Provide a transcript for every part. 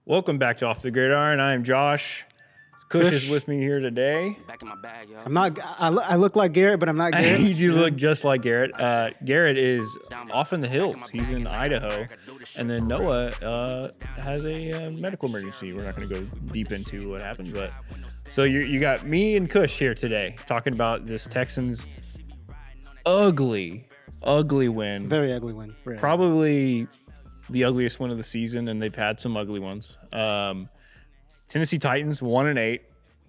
Welcome back to Off the Gridiron. I am Josh. Kush is with me here today. Back in my bag, yo. I'm not. I look like Garrett, but I'm not Garrett. You look just like Garrett. Garrett is off in the hills. He's in Idaho. And then Noah has a medical emergency. We're not going to go deep into what happened. But so you got me and Kush here today talking about this Texans ugly win. Very ugly win. Probably the ugliest win of the season, and they've had some ugly ones. Tennessee Titans 1-8,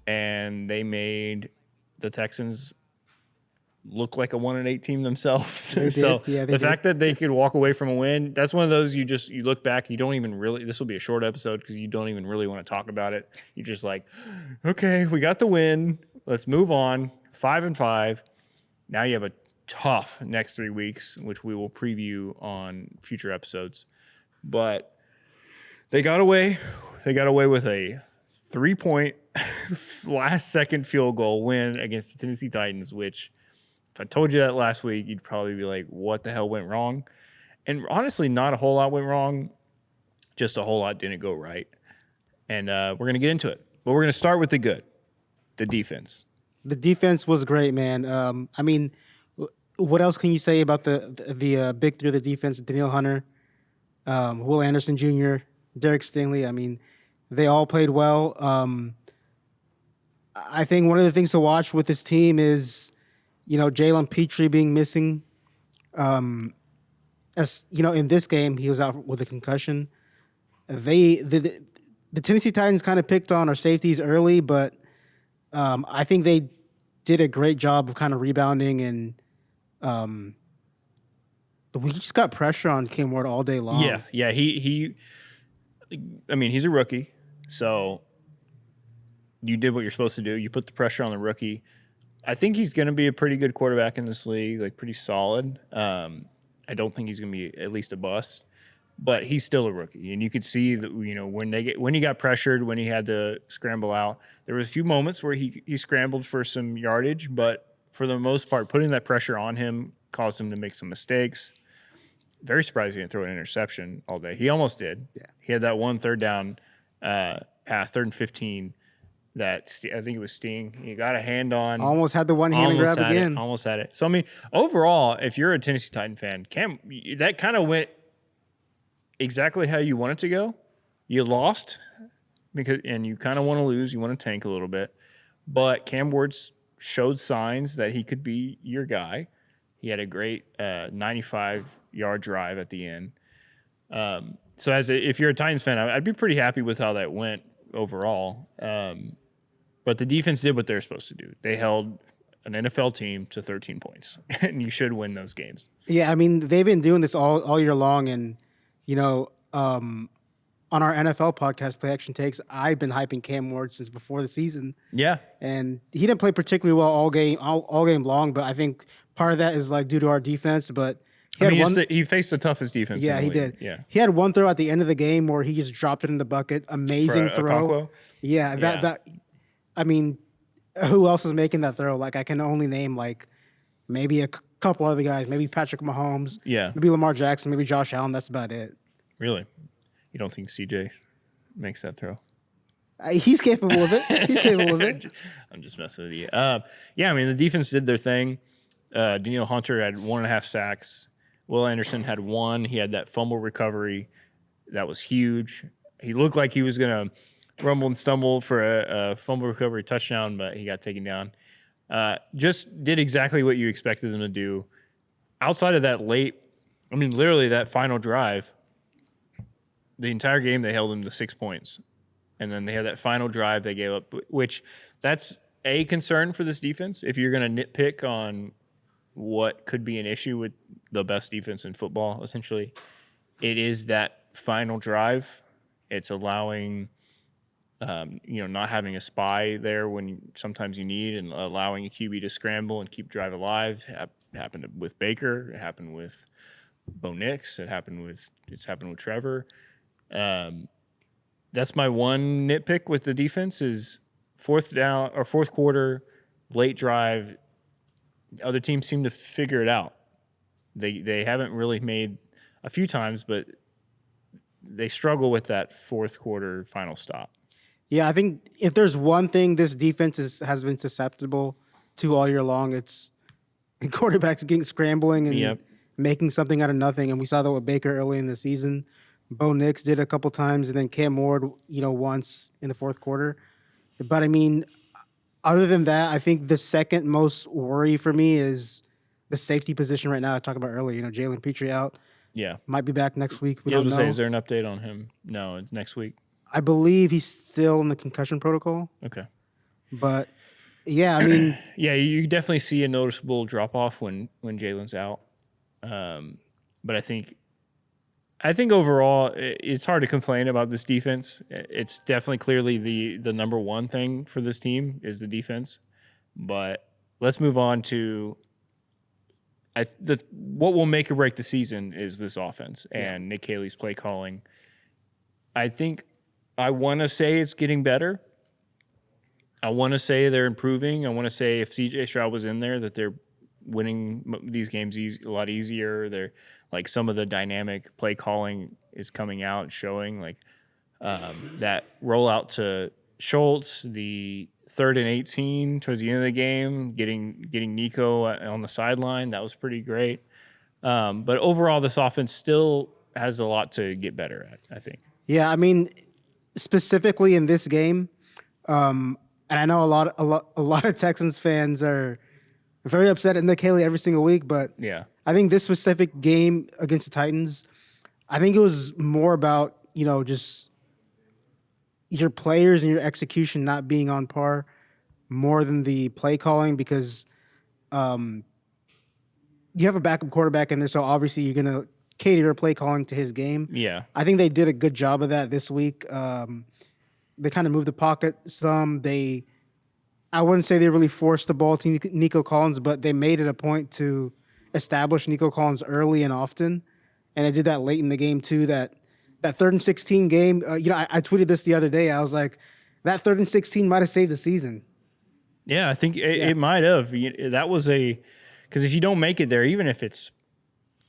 and they made the Texans look like a 1-8 team themselves. So the fact that they could walk away from a win, that's one of those you look back, you don't even really, this will be a short episode because you don't even really want to talk about it. You're just like, okay, we got the win. Let's move on. 5-5. Now you have a tough next 3 weeks, which we will preview on future episodes. But they got away with a 3-point last-second field goal win against the Tennessee Titans, which if I told you that last week, you'd probably be like, what the hell went wrong? And honestly, not a whole lot went wrong. Just a whole lot didn't go right. And we're going to get into it. But we're going to start with the good, the defense. The defense was great, man. I mean, what else can you say about the big three of the defense? Danielle Hunter, Will Anderson Jr., Derek Stingley. I mean, they all played well. I think one of the things to watch with this team is, Jalen Petrie being missing. As you know, in this game, he was out with a concussion. The Tennessee Titans kind of picked on our safeties early, but I think they did a great job of kind of rebounding, and we just got pressure on Cam Ward all day long. Yeah. He's a rookie, so you did what you're supposed to do. You put the pressure on the rookie. I think he's going to be a pretty good quarterback in this league, like pretty solid. I don't think he's going to be at least a bust, but he's still a rookie. And you could see that, when he got pressured, when he had to scramble out, there were a few moments where he scrambled for some yardage, but for the most part, putting that pressure on him caused him to make some mistakes. Very surprised he didn't throw an interception all day. He almost did. Yeah. He had that one third down pass, 3rd and 15, that I think it was Sting. He got a hand on. Almost had the one hand grab again. Almost had it. So, overall, if you're a Tennessee Titan fan, that kind of went exactly how you want it to go. You lost, and you kind of want to lose. You want to tank a little bit. But Cam Ward showed signs that he could be your guy. He had a great 95-yard drive at the end. So if you're a Titans fan, I'd be pretty happy with how that went overall. But the defense did what they're supposed to do. They held an NFL team to 13 points, and you should win those games. Yeah, they've been doing this all year long, and on our NFL podcast, Play Action Takes, I've been hyping Cam Ward since before the season. Yeah, and he didn't play particularly well all game long, but I think part of that is due to our defense. But he faced the toughest defense. Yeah, in the he league. did. Yeah, he had one throw at the end of the game where he just dropped it in the bucket. Amazing throw. Okonkwo? Yeah, who else is making that throw? I can only name maybe a couple other guys. Maybe Patrick Mahomes. Yeah. Maybe Lamar Jackson. Maybe Josh Allen. That's about it. Really? You don't think CJ makes that throw? He's capable of it. I'm just messing with you. The defense did their thing. Danielle Hunter had 1.5 sacks. Will Anderson had 1. He had that fumble recovery. That was huge. He looked like he was going to rumble and stumble for a fumble recovery touchdown, but he got taken down. Just did exactly what you expected them to do. Outside of that literally that final drive, the entire game they held them to 6 points. And then they had that final drive they gave up, which that's a concern for this defense. If you're going to nitpick on what could be an issue with the best defense in football, essentially, it is that final drive. It's allowing, not having a spy there when sometimes you need, and allowing a QB to scramble and keep drive alive. Happened with Baker. It happened with Bo Nix. It's happened with Trevor. That's my one nitpick with the defense is fourth quarter, late drive. Other teams seem to figure it out. They haven't really made a few times, but they struggle with that fourth quarter final stop. Yeah, I think if there's one thing this defense has been susceptible to all year long, it's quarterbacks getting scrambling and making something out of nothing. And we saw that with Baker early in the season. Bo Nix did a couple times, and then Cam Ward, once in the fourth quarter. But I mean, other than that, I think the second most worry for me is the safety position right now. I talked about earlier. Jalen Petrie out. Yeah, might be back next week. We don't know. Say, is there an update on him? No, it's next week. I believe he's still in the concussion protocol. Okay. But, yeah, I mean. Yeah, you definitely see a noticeable drop-off when Jalen's out. But I think overall it's hard to complain about this defense. It's definitely clearly the number one thing for this team is the defense. But let's move on to what will make or break the season is this offense and Nick Caley's play calling. I want to say it's getting better. I want to say they're improving. I want to say if CJ Stroud was in there that they're winning these games a lot easier. They're like some of the dynamic play calling is coming out and showing like that rollout to Schultz, the 3rd and 18 towards the end of the game, getting Nico on the sideline. That was pretty great. But overall, this offense still has a lot to get better at, I think. Yeah, I mean, specifically in this game, and I know a lot of Texans fans are very upset at Nick Haley every single week, but yeah, I think this specific game against the Titans, I think it was more about, just your players and your execution not being on par more than the play calling because you have a backup quarterback in there, so obviously you're going to cater your play calling to his game. Yeah. I think they did a good job of that this week. They kind of moved the pocket some. I wouldn't say they really forced the ball to Nico Collins, but they made it a point to establish Nico Collins early and often. And they did that late in the game too, that 3rd and 16 game. I tweeted this the other day. I was like, that 3rd and 16 might have saved the season. Yeah, I think it might have. That was because if you don't make it there, even if it's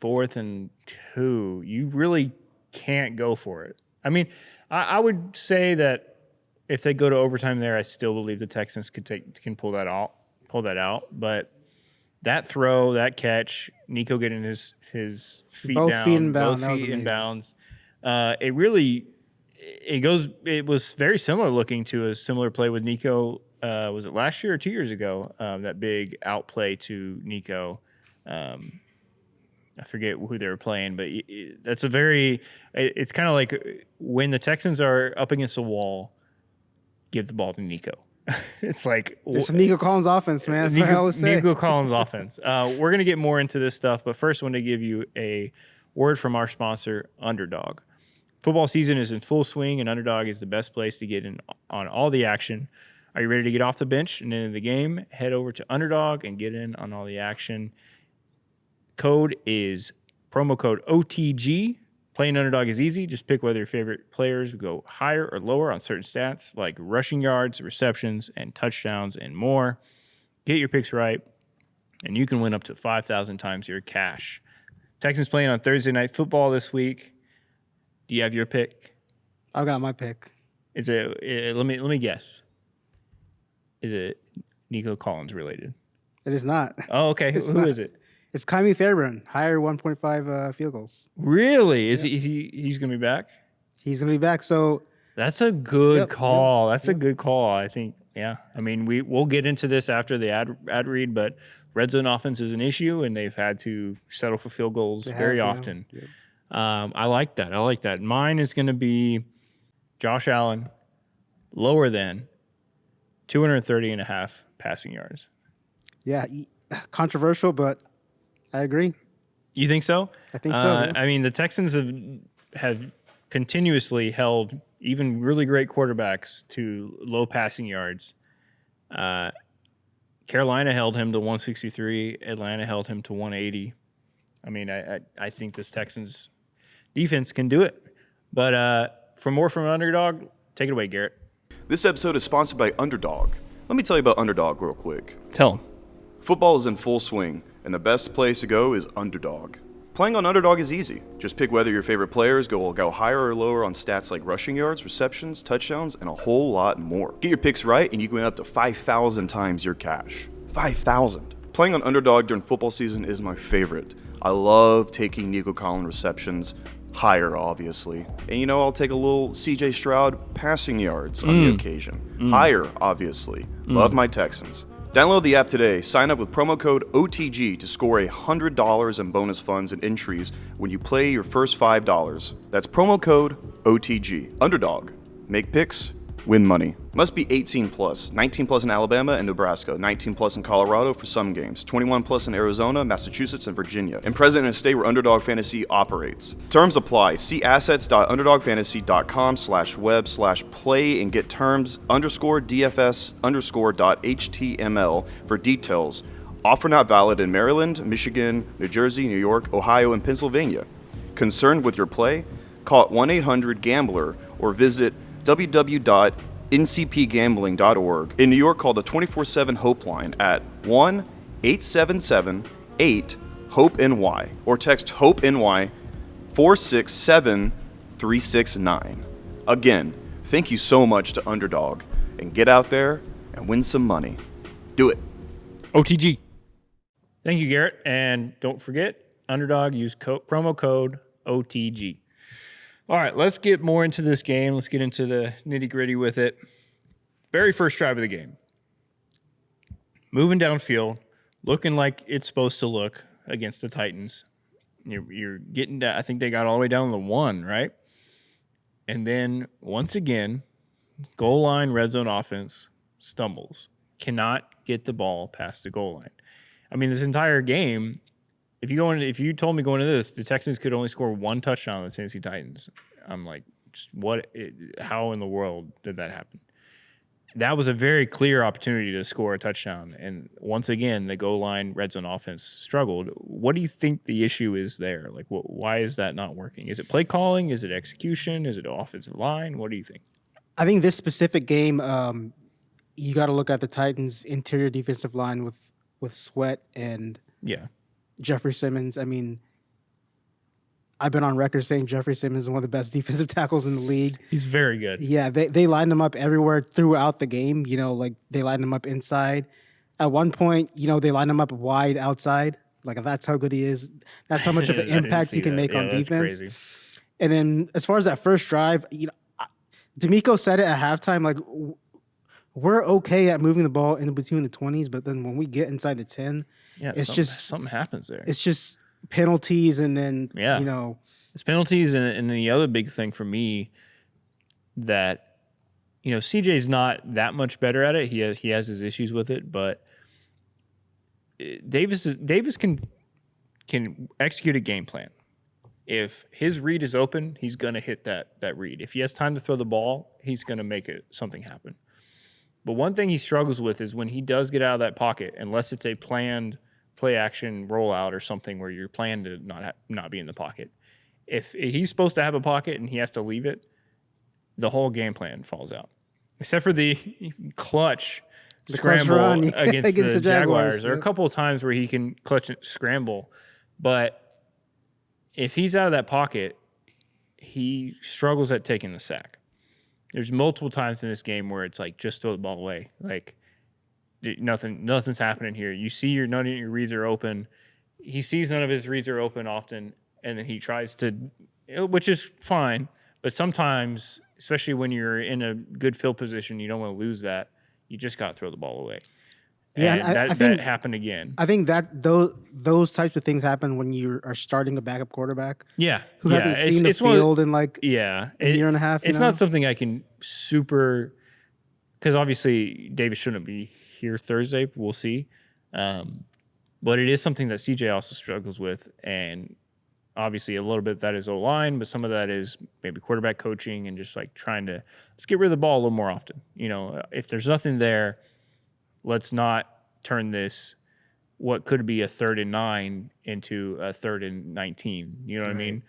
4th and 2, you really can't go for it. I mean, I would say that if they go to overtime there, I still believe the Texans can pull that out. But that throw, that catch, Nico getting his feet both down, feet in bounds, both feet in bounds. It was very similar looking to a similar play with Nico. Was it last year or 2 years ago? That big outplay to Nico. I forget who they were playing, but that's it's kind of like when the Texans are up against a wall, give the ball to Nico. It's like it's a Nico Collins offense, man. That's what I always say. Nico Collins offense. We're going to get more into this stuff, but first I want to give you a word from our sponsor, Underdog. Football season is in full swing, and Underdog is the best place to get in on all the action. Are you ready to get off the bench and into the game? Head over to Underdog and get in on all the action. Code is promo code OTG. Playing Underdog is easy. Just pick whether your favorite players go higher or lower on certain stats like rushing yards, receptions, and touchdowns, and more. Get your picks right, and you can win up to 5,000 times your cash. Texans playing on Thursday Night Football this week. Do you have your pick? I got my pick. Is it? Let me guess. Is it Nico Collins related? It is not. Oh, okay. Who is it? It's Kyrie Fairbairn, higher 1.5 field goals. Really? Is he's going to be back? He's going to be back. So that's a good call. That's a good call. I think. Yeah. I mean, we'll get into this after the ad read, but red zone offense is an issue, and they've had to settle for field goals very often. Yeah. I like that. Mine is going to be Josh Allen, lower than 230.5 passing yards. Yeah, controversial, but I agree. You think so? I think so. Yeah. I mean, the Texans have continuously held even really great quarterbacks to low passing yards. Carolina held him to 163. Atlanta held him to 180. I mean, I think this Texans defense can do it. But for more from Underdog, take it away, Garrett. This episode is sponsored by Underdog. Let me tell you about Underdog real quick. Tell them. Football is in full swing, and the best place to go is Underdog. Playing on Underdog is easy. Just pick whether your favorite players will go higher or lower on stats like rushing yards, receptions, touchdowns, and a whole lot more. Get your picks right and you can win up to 5,000 times your cash. 5,000. Playing on Underdog during football season is my favorite. I love taking Nico Collins receptions higher, obviously. And I'll take a little CJ Stroud passing yards on the occasion. Higher, obviously. Love my Texans. Download the app today. Sign up with promo code OTG to score $100 in bonus funds and entries when you play your first $5. That's promo code OTG. Underdog. Make picks. Win money. Must be 18 plus. 19 plus in Alabama and Nebraska. 19 plus in Colorado for some games. 21 plus in Arizona, Massachusetts, and Virginia. And present in a state where Underdog Fantasy operates. Terms apply. See assets.underdogfantasy.com/web/play and get terms _DFS_.html for details. Offer not valid in Maryland, Michigan, New Jersey, New York, Ohio, and Pennsylvania. Concerned with your play? Call 1-800-GAMBLER or visit www.ncpgambling.org. In New York, call the 24/7 Hope line at 1-877-8-HOPE-NY or text HOPE-NY 467-369. Again, thank you so much to Underdog, and get out there and win some money. Do it. OTG. Thank you, Garrett. And don't forget, Underdog, use promo code OTG. All right, let's get more into this game. Let's get into the nitty-gritty with it. Very first drive of the game. Moving downfield, looking like it's supposed to look against the Titans. You're getting down. I think they got all the way down to the 1, right? And then, once again, goal line, red zone offense stumbles. Cannot get the ball past the goal line. I mean, this entire game, if you told me going into this, the Texans could only score 1 touchdown on the Tennessee Titans, I'm like, how in the world did that happen? That was a very clear opportunity to score a touchdown. And once again, the goal line, red zone offense struggled. What do you think the issue is there? Like, why is that not working? Is it play calling? Is it execution? Is it offensive line? What do you think? I think this specific game, you got to look at the Titans' interior defensive line with Sweat and Jeffrey Simmons. I mean, I've been on record saying Jeffrey Simmons is one of the best defensive tackles in the league. He's very good. Yeah, they lined him up everywhere throughout the game. Like they lined him up inside. At one point, they lined him up wide outside. Like that's how good he is. That's how much of an impact he can make on defense. Crazy. And then as far as that first drive, D'Amico said it at halftime, like we're okay at moving the ball in between the 20s, but then when we get inside the 10, it's just something happens there. It's just penalties, and then it's penalties, and the other big thing for me that CJ's not that much better at it. He has his issues with it, but Davis can execute a game plan. If his read is open, he's gonna hit that read. If he has time to throw the ball, he's gonna make something happen. But one thing he struggles with is when he does get out of that pocket, unless it's a planned play action rollout or something where you're planned to not be in the pocket. If he's supposed to have a pocket and he has to leave it, the whole game plan falls out. Except for the clutch scramble against the Jaguars. There are a couple of times where he can clutch and scramble, but if he's out of that pocket, he struggles at taking the sack. There's multiple times in this game where it's like, just throw the ball away. Like, nothing's happening here. You see none of your reads are open. He sees none of his reads are open often, and then he tries to, which is fine. But sometimes, especially when you're in a good field position, you don't want to lose that. You just got to throw the ball away. Yeah, and I think that happened again. I think that those types of things happen when you are starting a backup quarterback. Yeah, who hasn't seen the field in like a year and a half. It's not something I can because obviously Davis shouldn't be here Thursday. We'll see, but it is something that CJ also struggles with, and obviously a little bit that is O-line, but some of that is maybe quarterback coaching and just like trying to let's get rid of the ball a little more often. If there's nothing there, let's not turn this what could be a 3rd and 9 into a 3rd and 19. You know what I mean?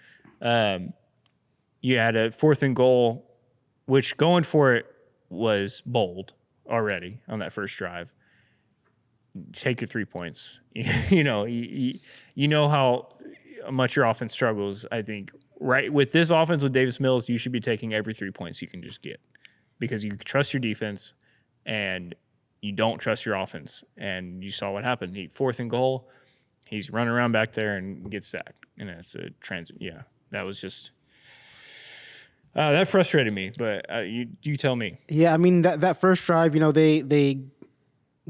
You had a 4th and goal, which going for it was bold already on that first drive. Take your 3 points. You know how much your offense struggles, I think right with this offense with Davis Mills, you should be taking every 3 points you can just get because you trust your defense and you don't trust your offense. And you saw what happened. 4th and goal, he's running around back there and gets sacked. And that's a transit. Yeah, that was just that frustrated me. But you tell me. Yeah, I mean that first drive, they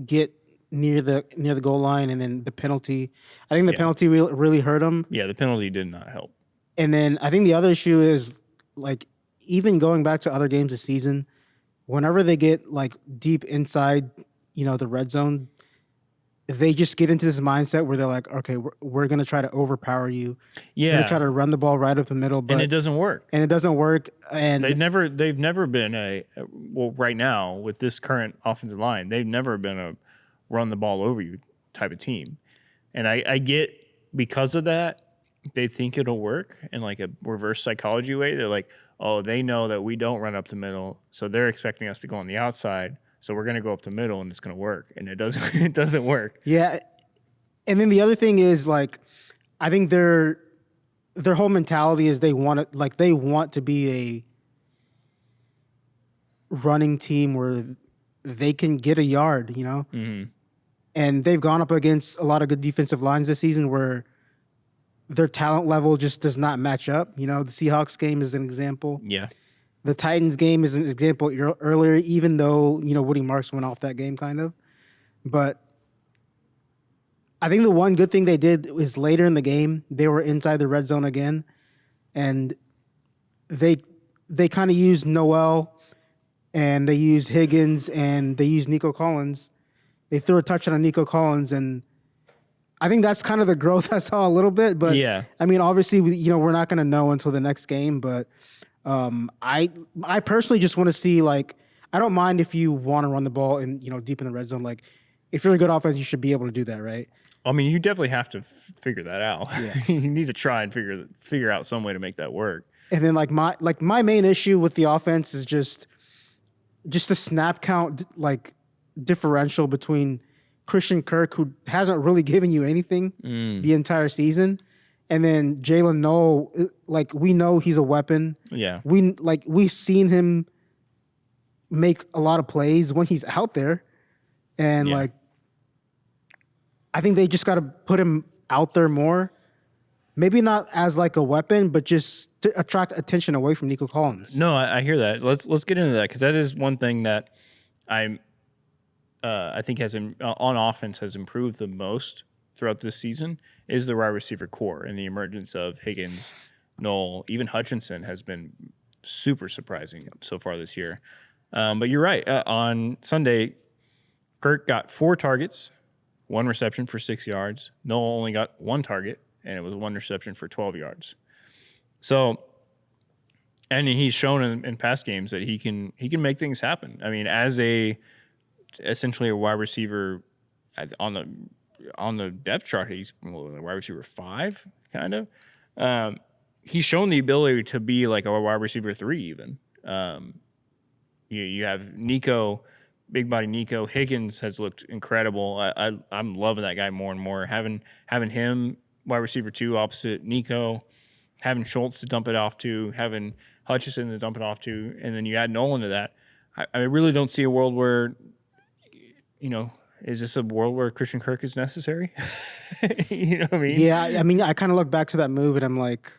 get near the goal line, and then the penalty. I think the penalty really hurt them. Yeah, the penalty did not help. And then I think the other issue is like even going back to other games this season, whenever they get like deep inside, the red zone, they just get into this mindset where they're like, okay, we're going to try to overpower you. Yeah. We're going to try to run the ball right up the middle. But, and it doesn't work. And they've never been right now with this current offensive line, they've never been a run the ball over you type of team. And I get because of that, they think it'll work in like a reverse psychology way. They're like, oh, they know that we don't run up the middle, so they're expecting us to go on the outside. So we're going to go up the middle and it's going to work. And it doesn't work. Yeah. And then the other thing is like, I think their whole mentality is they want to be a running team where they can get a yard, Mm-hmm. And they've gone up against a lot of good defensive lines this season where their talent level just does not match up. The Seahawks game is an example. Yeah. The Titans game is an example earlier, even though, Woody Marks went off that game kind of. But I think the one good thing they did is later in the game, they were inside the red zone again. And they kind of used Noel and they used Higgins and they used Nico Collins. They threw a touchdown on Nico Collins, and I think that's kind of the growth I saw a little bit. But, yeah. I mean, obviously, we're not going to know until the next game, but I personally just want to see, like, I don't mind if you want to run the ball and deep in the red zone. Like, if you're a good offense, you should be able to do that, right? I mean, you definitely have to figure that out. Yeah. You need to try and figure out some way to make that work. And then my main issue with the offense is just the snap count differential between Christian Kirk, who hasn't really given you anything the entire season, and then Jalen Noel. Like, we know he's a weapon. Yeah. We've seen him make a lot of plays when he's out there, and I think they just got to put him out there more. Maybe not as like a weapon, but just to attract attention away from Nico Collins. No, I hear that. Let's get into that because that is one thing that I think on offense has improved the most throughout this season is the wide receiver core and the emergence of Higgins, Noel, even Hutchinson has been super surprising so far this year. But you're right. On Sunday, Kirk got 4 targets, 1 reception for 6 yards. Noel only got 1 target, and it was 1 reception for 12 yards. So, and he's shown in past games that he can make things happen. I mean, as essentially a wide receiver on the depth chart, he's a wide receiver 5, kind of. He's shown the ability to be like a wide receiver 3 even. You have Nico, big body Nico. Higgins has looked incredible. I'm loving that guy more and more. Having him wide receiver 2 opposite Nico, having Schultz to dump it off to, having Hutchinson to dump it off to, and then you add Nolan to that. I really don't see a world where, is this a world where Christian Kirk is necessary? You know what I mean? Yeah, I mean, I kind of look back to that move and I'm like,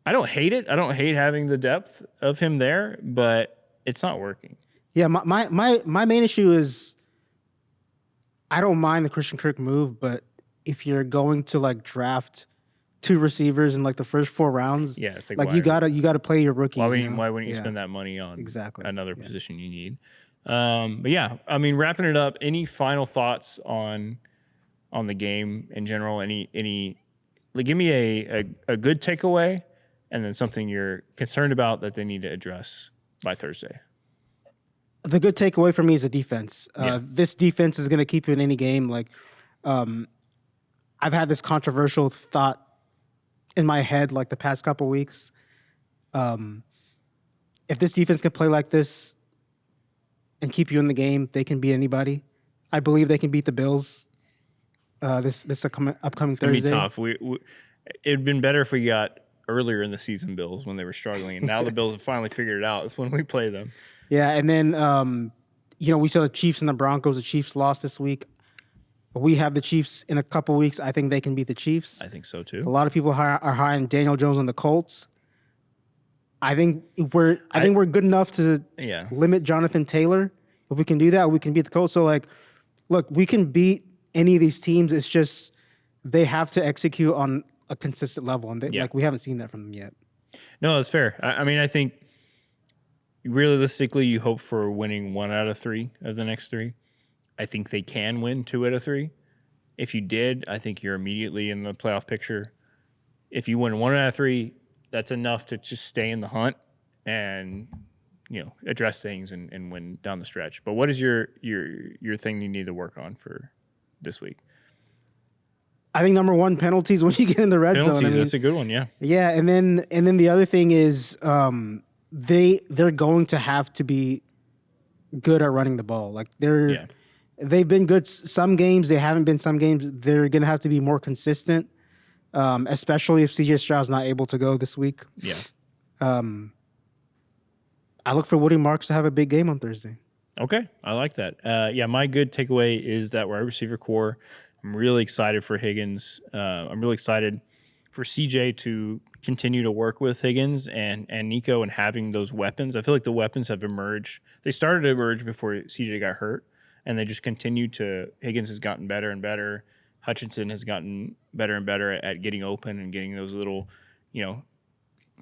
I don't hate it. I don't hate having the depth of him there, but it's not working. Yeah, my main issue is I don't mind the Christian Kirk move, but if you're going to draft 2 receivers in the first 4 rounds, yeah, it's you gotta play your rookies. Why wouldn't you spend that money on another position you need? But yeah, I mean, wrapping it up. Any final thoughts on the game in general? Any give me a good takeaway, and then something you're concerned about that they need to address by Thursday. The good takeaway for me is the defense. This defense is going to keep you in any game. I've had this controversial thought in my head the past couple weeks. If this defense can play like this and keep you in the game, they can beat anybody. I believe they can beat the Bills this upcoming It's Thursday. gonna be tough. It'd been better if we got earlier in the season Bills when they were struggling, and now the Bills have finally figured it out. It's when we play them. Yeah, and then we saw the Chiefs and the Broncos. The Chiefs lost this week. We have the Chiefs in a couple weeks. I think they can beat the Chiefs. I think so A too. lot of people are high on Daniel Jones on the Colts. I think we're good enough to limit Jonathan Taylor. If we can do that, we can beat the Colts. So look, we can beat any of these teams. It's just they have to execute on a consistent level, and we haven't seen that from them yet. No, that's fair. I mean, I think realistically, you hope for winning 1 out of 3 of the next 3. I think they can win 2 out of 3. If you did, I think you're immediately in the playoff picture. If you win 1 out of 3, that's enough to just stay in the hunt and address things and win down the stretch. But what is your thing you need to work on for this week? I think number 1, penalties when you get in the red zone. That's a good one, yeah. Yeah, and then the other thing is they're going to have to be good at running the ball. They've been good some games, they haven't been some games. They're going to have to be more consistent, especially if CJ Stroud's not able to go this week. Yeah. I look for Woody Marks to have a big game on Thursday. Okay, I like that. My good takeaway is that wide receiver core. I'm really excited for Higgins. I'm really excited for CJ to continue to work with Higgins and Nico and having those weapons. I feel like the weapons have emerged. They started to emerge before CJ got hurt, and they just continued to. Higgins has gotten better and better. Hutchinson has gotten better and better at getting open and getting those little,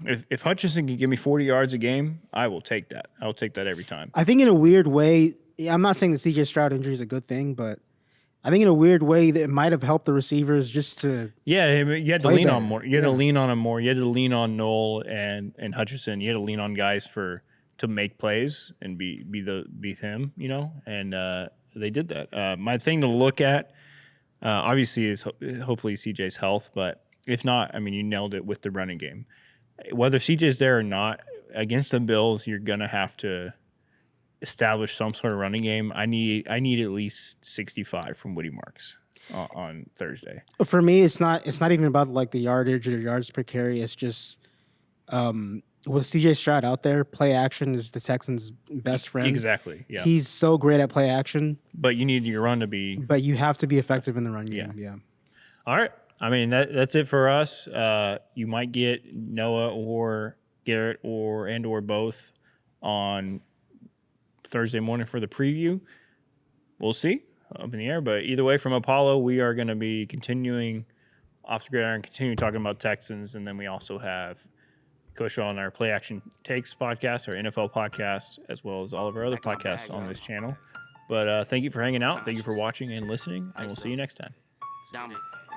If Hutchinson can give me 40 yards a game, I will take that. I'll take that every time. I think in a weird way, I'm not saying the CJ Stroud injury is a good thing, but I think in a weird way that it might have helped the receivers just to. Yeah, you had to lean on more. You had to lean on him more. You had to lean on Noel and Hutchinson. You had to lean on guys to make plays and be him, and they did that. My thing to look at, obviously, is hopefully CJ's health, but if not, I mean, you nailed it with the running game. Whether CJ's there or not, against the Bills, you're gonna have to establish some sort of running game. I need at least 65 from Woody Marks on Thursday. For me, it's not even about the yardage or yards per carry. It's just with CJ Stroud out there, play action is the Texans' best friend. Exactly. Yeah. He's so great at play action. But you need your run to be. But you have to be effective in the run game. Yeah. All right. I mean, that's it for us. You might get Noah or Garrett or both on Thursday morning for the preview. We'll see. Up in the air. But either way, from Apollo, we are going to be continuing off the gridiron, continue talking about Texans. And then we also have Kush on our Play Action Takes podcast, our NFL podcast, as well as all of our other podcasts on this channel. But thank you for hanging out. Thank you for watching and listening. And we'll see you next time.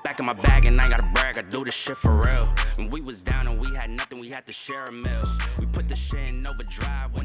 Back in my bag and I ain't gotta brag, I do this shit for real. When we was down and we had nothing, we had to share a meal. We put the shit in overdrive when